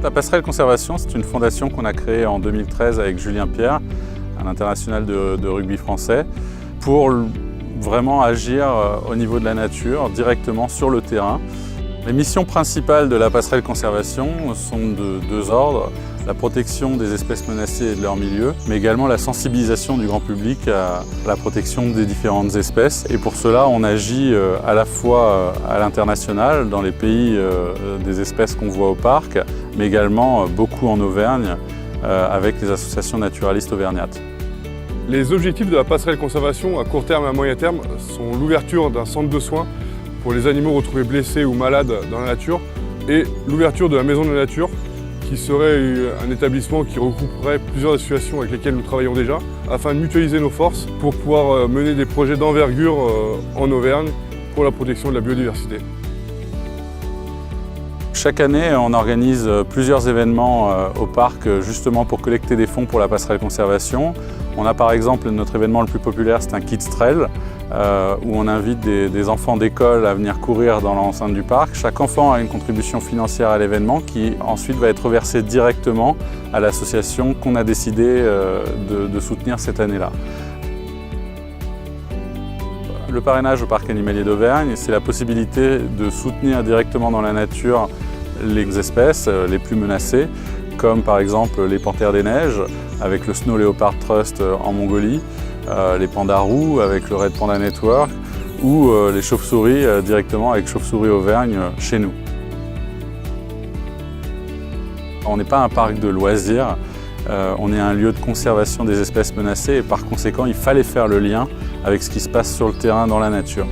La Passerelle Conservation, c'est une fondation qu'on a créée en 2013 avec Julien Pierre, un international de rugby français, pour vraiment agir au niveau de la nature, directement sur le terrain. Les missions principales de la Passerelle Conservation sont de deux ordres: la protection des espèces menacées et de leur milieu, mais également la sensibilisation du grand public à la protection des différentes espèces. Et pour cela, on agit à la fois à l'international, dans les pays des espèces qu'on voit au parc, mais également beaucoup en Auvergne, avec les associations naturalistes auvergnates. Les objectifs de la Passerelle Conservation à court terme et à moyen terme sont l'ouverture d'un centre de soins pour les animaux retrouvés blessés ou malades dans la nature et l'ouverture de la maison de la nature, qui serait un établissement qui regrouperait plusieurs associations avec lesquelles nous travaillons déjà, afin de mutualiser nos forces pour pouvoir mener des projets d'envergure en Auvergne pour la protection de la biodiversité. Chaque année, on organise plusieurs événements au parc justement pour collecter des fonds pour la Passerelle Conservation. On a par exemple notre événement le plus populaire, c'est un Kids Trail, où on invite des enfants d'école à venir courir dans l'enceinte du parc. Chaque enfant a une contribution financière à l'événement qui ensuite va être reversée directement à l'association qu'on a décidé de soutenir cette année-là. Le parrainage au parc animalier d'Auvergne, c'est la possibilité de soutenir directement dans la nature les espèces les plus menacées, comme par exemple les panthères des neiges avec le Snow Leopard Trust en Mongolie, les pandas roux avec le Red Panda Network ou les chauves-souris directement avec Chauves-souris Auvergne chez nous. On n'est pas un parc de loisirs, on est un lieu de conservation des espèces menacées et par conséquent il fallait faire le lien avec ce qui se passe sur le terrain dans la nature.